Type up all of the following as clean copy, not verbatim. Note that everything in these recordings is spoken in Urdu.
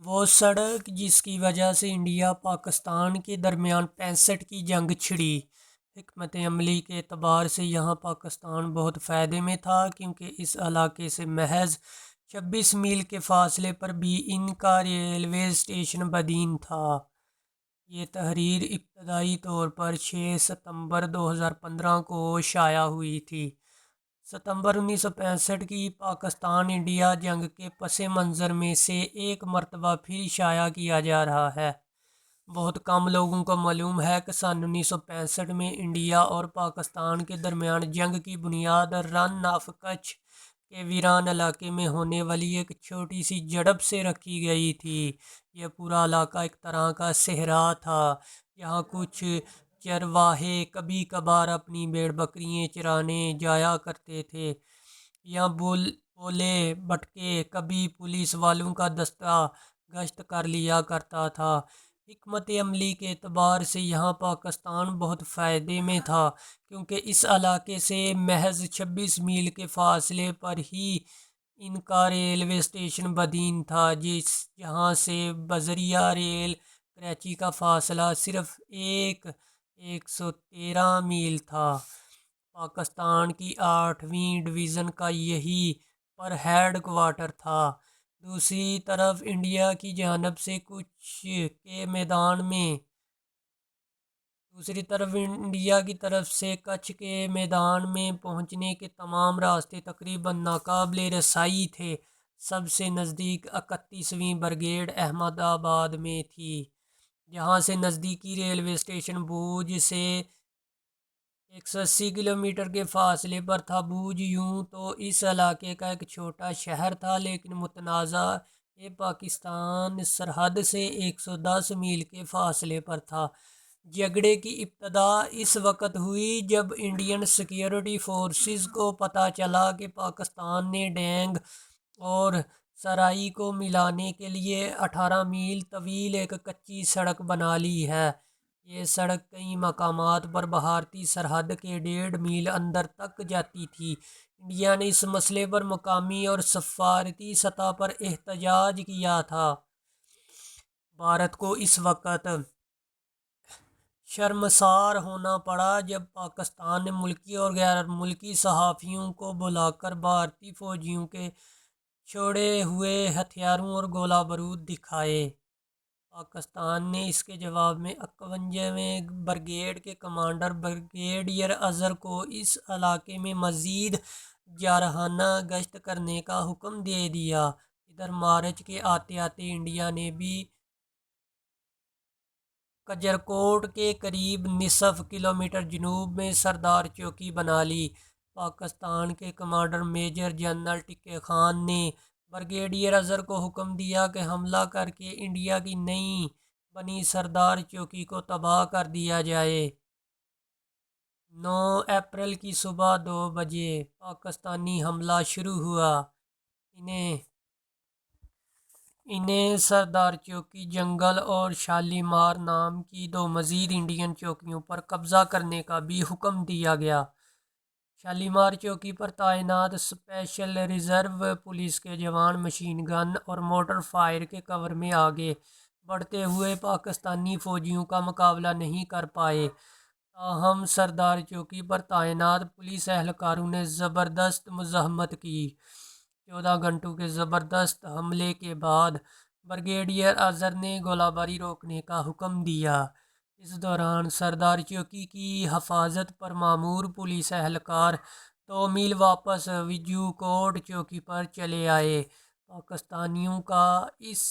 وہ سڑک جس کی وجہ سے انڈیا پاکستان کے درمیان 65 کی جنگ چھڑی۔ حکمت عملی کے اعتبار سے یہاں پاکستان بہت فائدے میں تھا، کیونکہ اس علاقے سے محض 26 میل کے فاصلے پر بھی ان کا ریلوے اسٹیشن بدین تھا۔ یہ تحریر ابتدائی طور پر 6 ستمبر 2015 کو شائع ہوئی تھی۔ ستمبر 1965 کی پاکستان انڈیا جنگ کے پس منظر میں سے ایک مرتبہ پھر شائع کیا جا رہا ہے۔ بہت کم لوگوں کو معلوم ہے کہ سن 1965 میں انڈیا اور پاکستان کے درمیان جنگ کی بنیاد رن آف کچھ کے ویران علاقے میں ہونے والی ایک چھوٹی سی جھڑپ سے رکھی گئی تھی۔ یہ پورا علاقہ ایک طرح کا صحرا تھا۔ یہاں کچھ چرواہے کبھی کبھار اپنی بھیڑ بکریاں چرانے جایا کرتے تھے۔ یہاں بولے بٹکے کبھی پولیس والوں کا دستہ گشت کر لیا کرتا تھا۔ حکمت عملی کے اعتبار سے یہاں پاکستان بہت فائدے میں تھا، کیونکہ اس علاقے سے محض 26 میل کے فاصلے پر ہی ان کا ریلوے اسٹیشن بدین تھا، جہاں سے بذریعہ ریل کراچی کا فاصلہ صرف 113 میل تھا۔ پاکستان کی 8ویں ڈویژن کا یہی پر ہیڈ کوارٹر تھا۔ دوسری طرف انڈیا کی جانب سے کچھ کے میدان میں پہنچنے کے تمام راستے تقریباً ناقابل رسائی تھے۔ سب سے نزدیک 31ویں برگیڈ احمد آباد میں تھی، جہاں سے نزدیکی ریلوے اسٹیشن بھوج سے 180 کلومیٹر کے فاصلے پر تھا۔ بھوج یوں تو اس علاقے کا ایک چھوٹا شہر تھا، لیکن متنازع پاکستان سرحد سے 110 میل کے فاصلے پر تھا۔ جھگڑے کی ابتدا اس وقت ہوئی جب انڈین سیکورٹی فورسز کو پتہ چلا کہ پاکستان نے ڈینگ اور سرائی کو ملانے کے لیے 18 میل طویل ایک کچی سڑک بنا لی ہے۔ یہ سڑک کئی مقامات پر بھارتی سرحد کے 1.5 میل اندر تک جاتی تھی۔ انڈیا نے اس مسئلے پر مقامی اور سفارتی سطح پر احتجاج کیا تھا۔ بھارت کو اس وقت شرمسار ہونا پڑا جب پاکستان نے ملکی اور غیر ملکی صحافیوں کو بلا کر بھارتی فوجیوں کے چھوڑے ہوئے ہتھیاروں اور گولہ بارود دکھائے۔ پاکستان نے اس کے جواب میں 51ویں برگیڈ کے کمانڈر بریگیڈیئر اظہر کو اس علاقے میں مزید جارحانہ گشت کرنے کا حکم دے دیا۔ ادھر مارچ کے آتے آتے انڈیا نے بھی کجرکوٹ کے قریب نصف کلومیٹر جنوب میں سردار چوکی بنا لی۔ پاکستان کے کمانڈر میجر جنرل ٹکے خان نے بریگیڈیئر اظہر کو حکم دیا کہ حملہ کر کے انڈیا کی نئی بنی سردار چوکی کو تباہ کر دیا جائے۔ 9 اپریل کی صبح 2 بجے پاکستانی حملہ شروع ہوا۔ انہیں سردار چوکی، جنگل اور شالیمار نام کی 2 مزید انڈین چوکیوں پر قبضہ کرنے کا بھی حکم دیا گیا۔ شالیمار چوکی پر تعینات اسپیشل ریزرو پولیس کے جوان مشین گن اور موٹر فائر کے کور میں آگے بڑھتے ہوئے پاکستانی فوجیوں کا مقابلہ نہیں کر پائے۔ تاہم سردار چوکی پر تعینات پولیس اہلکاروں نے زبردست مزاحمت کی۔ 14 گھنٹوں کے زبردست حملے کے بعد بریگیڈیئر اظہر نے گولہ باری روکنے کا حکم دیا۔ اس دوران سردار چوکی کی حفاظت پر مامور پولیس اہلکار 2 میل واپس وجو کوٹ چوکی پر چلے آئے۔ پاکستانیوں کا اس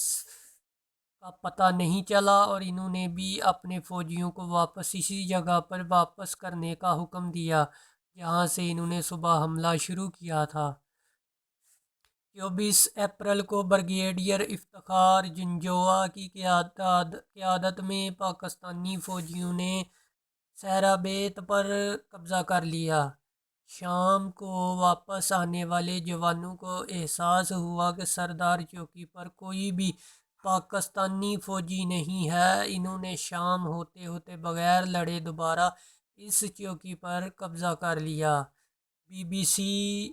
کا پتہ نہیں چلا اور انہوں نے بھی اپنے فوجیوں کو واپس اسی جگہ پر واپس کرنے کا حکم دیا جہاں سے انہوں نے صبح حملہ شروع کیا تھا۔ 24 اپریل کو بریگیڈیئر افتخار جنجوعہ کی قیادت میں پاکستانی فوجیوں نے صحرا بیت پر قبضہ کر لیا۔ شام کو واپس آنے والے جوانوں کو احساس ہوا کہ سردار چوکی پر کوئی بھی پاکستانی فوجی نہیں ہے۔ انہوں نے شام ہوتے ہوتے بغیر لڑے دوبارہ اس چوکی پر قبضہ کر لیا۔ Be B C